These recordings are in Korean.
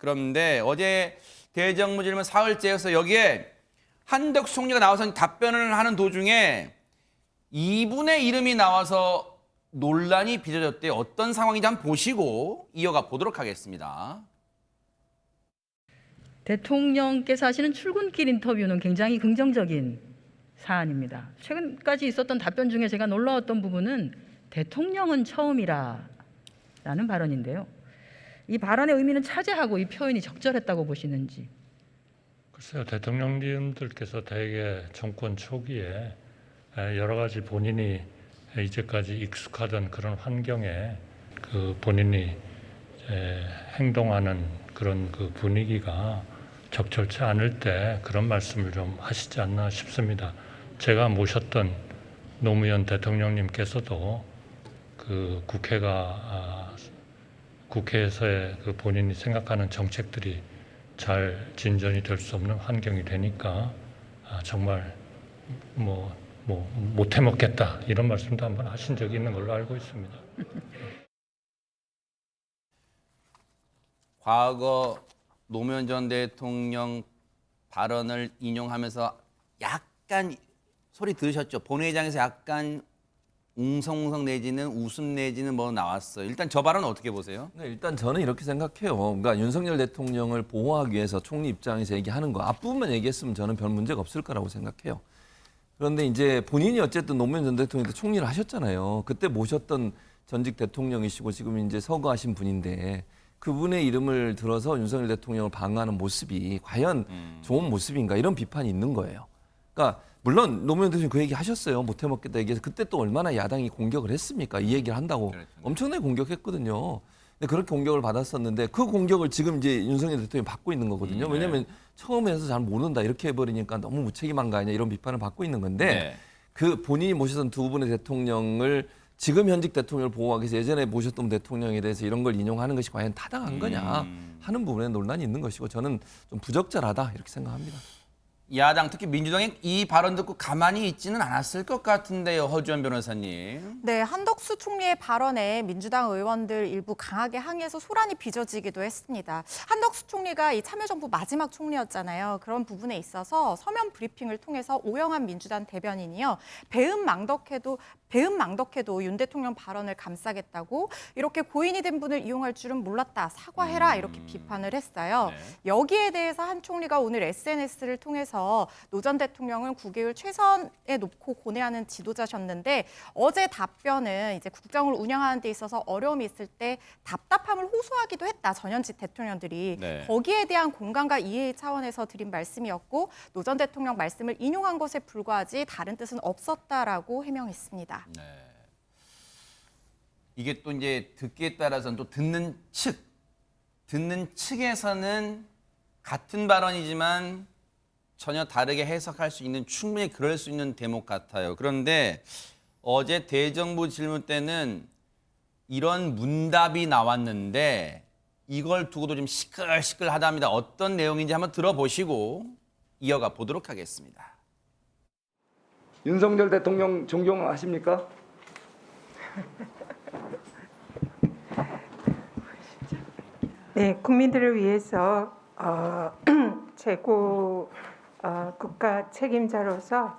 그런데 어제 대정부질문 사흘째여서 여기에 한덕수 총리가 나와서 답변을 하는 도중에 이분의 이름이 나와서 논란이 빚어졌대요. 어떤 상황인지 한번 보시고 이어가 보도록 하겠습니다. 대통령께서 하시는 출근길 인터뷰는 굉장히 긍정적인 사안입니다. 최근까지 있었던 답변 중에 제가 놀라웠던 부분은 대통령은 처음이라라는 발언인데요. 이 발언의 의미는 차지하고 이 표현이 적절했다고 보시는지. 글쎄요, 대통령님들께서 대개 정권 초기에 여러 가지 본인이 이제까지 익숙하던 그런 환경에 그 본인이 행동하는 그런 그 분위기가 적절치 않을 때 그런 말씀을 좀 하시지 않나 싶습니다. 제가 모셨던 노무현 대통령님께서도 그 국회에서의 그 본인이 생각하는 정책들이 잘 진전이 될 수 없는 환경이 되니까 정말 못 해먹겠다 이런 말씀도 한번 하신 적이 있는 걸로 알고 있습니다. 과거 노무현 전 대통령 발언을 인용하면서 약간 소리 들으셨죠? 본회의장에서 약간 웅성웅성 내지는 웃음 내지는 뭐 나왔어요. 일단 저 발언은 어떻게 보세요? 네, 일단 저는 이렇게 생각해요. 그러니까 윤석열 대통령을 보호하기 위해서 총리 입장에서 얘기하는 거 앞부분만 얘기했으면 저는 별 문제가 없을 거라고 생각해요. 그런데 이제 본인이 어쨌든 노무현 전 대통령도 총리를 하셨잖아요. 그때 모셨던 전직 대통령이시고 지금 이제 서거하신 분인데 그분의 이름을 들어서 윤석열 대통령을 방어하는 모습이 과연 좋은 모습인가 이런 비판이 있는 거예요. 그러니까 물론 노무현 대통령 그 얘기 하셨어요. 못 해먹겠다 얘기해서 그때 또 얼마나 야당이 공격을 했습니까? 이 얘기를 한다고 그렇죠. 엄청나게 공격했거든요. 근데 그렇게 공격을 받았었는데 그 공격을 지금 이제 윤석열 대통령이 받고 있는 거거든요. 왜냐하면 처음에 해서 잘 모른다 이렇게 해버리니까 너무 무책임한 거 아니냐 이런 비판을 받고 있는 건데 네. 그 본인이 모셨던 두 분의 대통령을 지금 현직 대통령을 보호하기 위해서 예전에 모셨던 대통령에 대해서 이런 걸 인용하는 것이 과연 타당한 거냐 하는 부분에 논란이 있는 것이고 저는 좀 부적절하다 이렇게 생각합니다. 야당 특히 민주당이 이 발언 듣고 가만히 있지는 않았을 것 같은데요. 허주연 변호사님. 네, 한덕수 총리의 발언에 민주당 의원들 일부 강하게 항의해서 소란이 빚어지기도 했습니다. 한덕수 총리가 이 참여정부 마지막 총리였잖아요. 그런 부분에 있어서 서면 브리핑을 통해서 오영환 민주당 대변인이요. 배은망덕해도 윤 대통령 발언을 감싸겠다고 이렇게 고인이 된 분을 이용할 줄은 몰랐다. 사과해라. 이렇게 비판을 했어요. 네. 여기에 대해서 한 총리가 오늘 SNS를 통해서 노 전 대통령은 국익을 최선에 놓고 고뇌하는 지도자셨는데 어제 답변은 이제 국정을 운영하는 데 있어서 어려움이 있을 때 답답함을 호소하기도 했다. 전현직 대통령들이. 네. 거기에 대한 공감과 이해 차원에서 드린 말씀이었고 노 전 대통령 말씀을 인용한 것에 불과하지 다른 뜻은 없었다라고 해명했습니다. 네. 이게 또 이제 듣기에 따라서는 또 듣는 측에서는 같은 발언이지만 전혀 다르게 해석할 수 있는 충분히 그럴 수 있는 대목 같아요. 그런데 어제 대정부 질문 때는 이런 문답이 나왔는데 이걸 두고도 좀 시끌시끌하답니다. 어떤 내용인지 한번 들어보시고 이어가 보도록 하겠습니다. 윤석열 대통령 존경하십니까? 네, 국민들을 위해서 최고 국가 책임자로서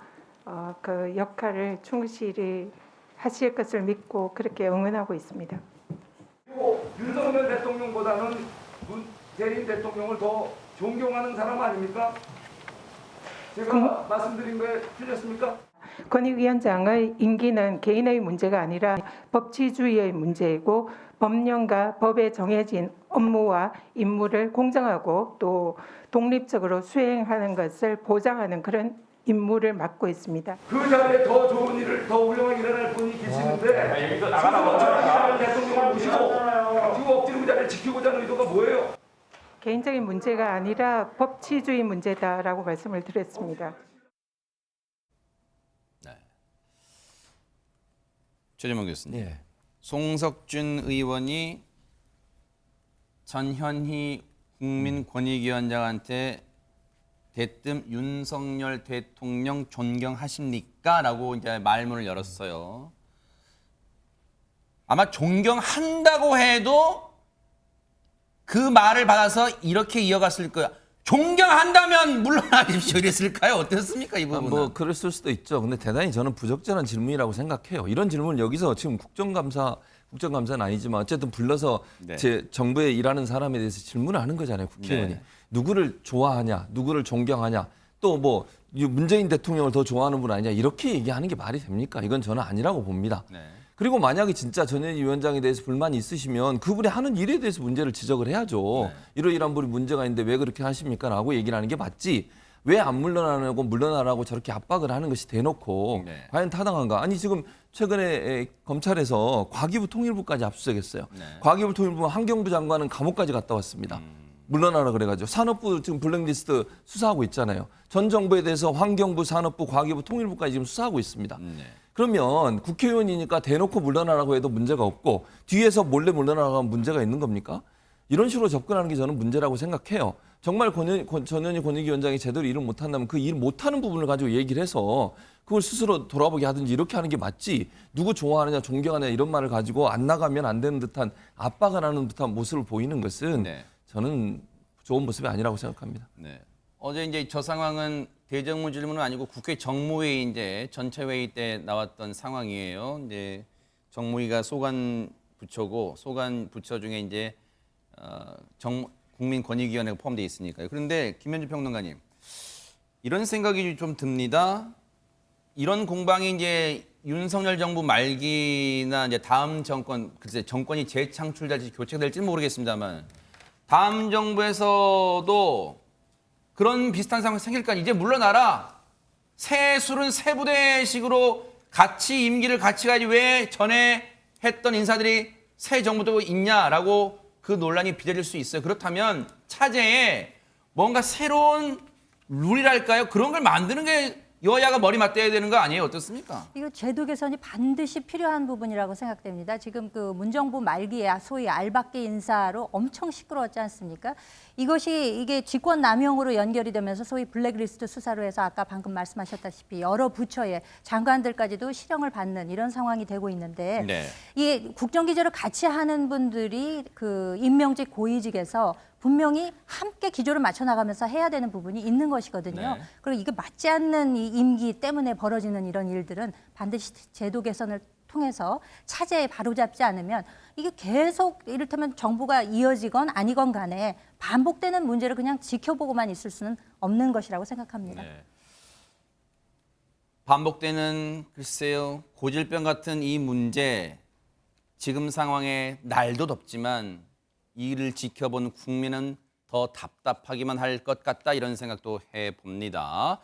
그 역할을 충실히 하실 것을 믿고 그렇게 응원하고 있습니다. 그리고 윤석열 대통령보다는 문재인 대통령을 더 존경하는 사람 아닙니까? 제가 말씀드린 거에 틀렸습니까? 권익위원장의 임기는 개인의 문제가 아니라 법치주의의 문제이고 법령과 법에 정해진 업무와 임무를 공정하고 또 독립적으로 수행하는 것을 보장하는 그런 임무를 맡고 있습니다. 그 자리에 더 좋은 일을, 더 훌륭한 일을 할 분이 계시는데 여기서 나가라고 대통령을 모시고 지금 억지로 그 자리를 지키고자 하는 의도가 뭐예요? 개인적인 문제가 아니라 법치주의 문제다라고 말씀을 드렸습니다. 최재명 교수님. 예. 송석준 의원이 전현희 국민권익위원장한테 대뜸 윤석열 대통령 존경하십니까? 라고 이제 말문을 열었어요. 아마 존경한다고 해도 그 말을 받아서 이렇게 이어갔을 거야. 존경한다면 물러나십시오 이랬을까요? 어땠습니까 이 부분은? 뭐 그랬을 수도 있죠. 근데 대단히 저는 부적절한 질문이라고 생각해요. 이런 질문을 여기서 지금 국정감사는 아니지만 어쨌든 불러서 네. 제 정부에 일하는 사람에 대해서 질문을 하는 거잖아요. 국회의원이. 네. 누구를 좋아하냐, 누구를 존경하냐, 또 뭐 문재인 대통령을 더 좋아하는 분 아니냐 이렇게 얘기하는 게 말이 됩니까? 이건 저는 아니라고 봅니다. 네. 그리고 만약에 진짜 전현희 위원장에 대해서 불만이 있으시면 그분이 하는 일에 대해서 문제를 지적을 해야죠. 네. 이러이러한 분이 문제가 있는데 왜 그렇게 하십니까? 라고 얘기를 하는 게 맞지. 왜 안 물러나라고 물러나라고 저렇게 압박을 하는 것이 대놓고 네. 과연 타당한가? 아니 지금 최근에 검찰에서 과기부 통일부까지 압수수색했어요. 네. 과기부 통일부 환경부 장관은 감옥까지 갔다 왔습니다. 물러나라 그래가지고 산업부 지금 블랙리스트 수사하고 있잖아요. 전 정부에 대해서 환경부, 산업부, 과기부, 통일부까지 지금 수사하고 있습니다. 네. 그러면 국회의원이니까 대놓고 물러나라고 해도 문제가 없고 뒤에서 몰래 물러나라고 하면 문제가 있는 겁니까? 이런 식으로 접근하는 게 저는 문제라고 생각해요. 정말 전현희 권익위원장이 제대로 일을 못한다면 그 일 못하는 부분을 가지고 얘기를 해서 그걸 스스로 돌아보게 하든지 이렇게 하는 게 맞지. 누구 좋아하느냐 존경하느냐 이런 말을 가지고 안 나가면 안 되는 듯한 압박을 하는 듯한 모습을 보이는 것은 네. 저는 좋은 모습이 아니라고 생각합니다. 네. 어제 이제 저 상황은 대정부 질문은 아니고 국회 정무회의 이제 전체 회의 때 나왔던 상황이에요. 이제 정무위가 소관 부처고 소관 부처 중에 이제 국민권익위원회가 포함되어 있으니까요. 그런데 김현주 평론가님 이런 생각이 좀 듭니다. 이런 공방이 이제 윤석열 정부 말기나 이제 다음 정권 글쎄 정권이 재창출될지 교체될지는 모르겠습니다만 다음 정부에서도 그런 비슷한 상황이 생길까? 이제 물러나라. 새 술은 새 부대식으로 같이 임기를 같이 가지 왜 전에 했던 인사들이 새 정부도 있냐라고 그 논란이 빚어질 수 있어요. 그렇다면 차제에 뭔가 새로운 룰이랄까요? 그런 걸 만드는 게 여야가 머리 맞대야 되는 거 아니에요? 어떻습니까? 이거 제도 개선이 반드시 필요한 부분이라고 생각됩니다. 지금 그 문정부 말기에 소위 알박기 인사로 엄청 시끄러웠지 않습니까? 이게 직권 남용으로 연결이 되면서 소위 블랙리스트 수사로 해서 아까 방금 말씀하셨다시피 여러 부처의 장관들까지도 실형을 받는 이런 상황이 되고 있는데 네. 이 국정기조를 같이 하는 분들이 그 임명직 고위직에서 분명히 함께 기조를 맞춰 나가면서 해야 되는 부분이 있는 것이거든요. 네. 그리고 이게 맞지 않는 이 임기 때문에 벌어지는 이런 일들은 반드시 제도 개선을 통해서 차제에 바로잡지 않으면 이게 계속 이를테면 정부가 이어지건 아니건 간에 반복되는 문제를 그냥 지켜보고만 있을 수는 없는 것이라고 생각합니다. 네. 반복되는 글쎄요 고질병 같은 이 문제 지금 상황에 날도 덥지만 이를 지켜본 국민은 더 답답하기만 할 것 같다 이런 생각도 해봅니다.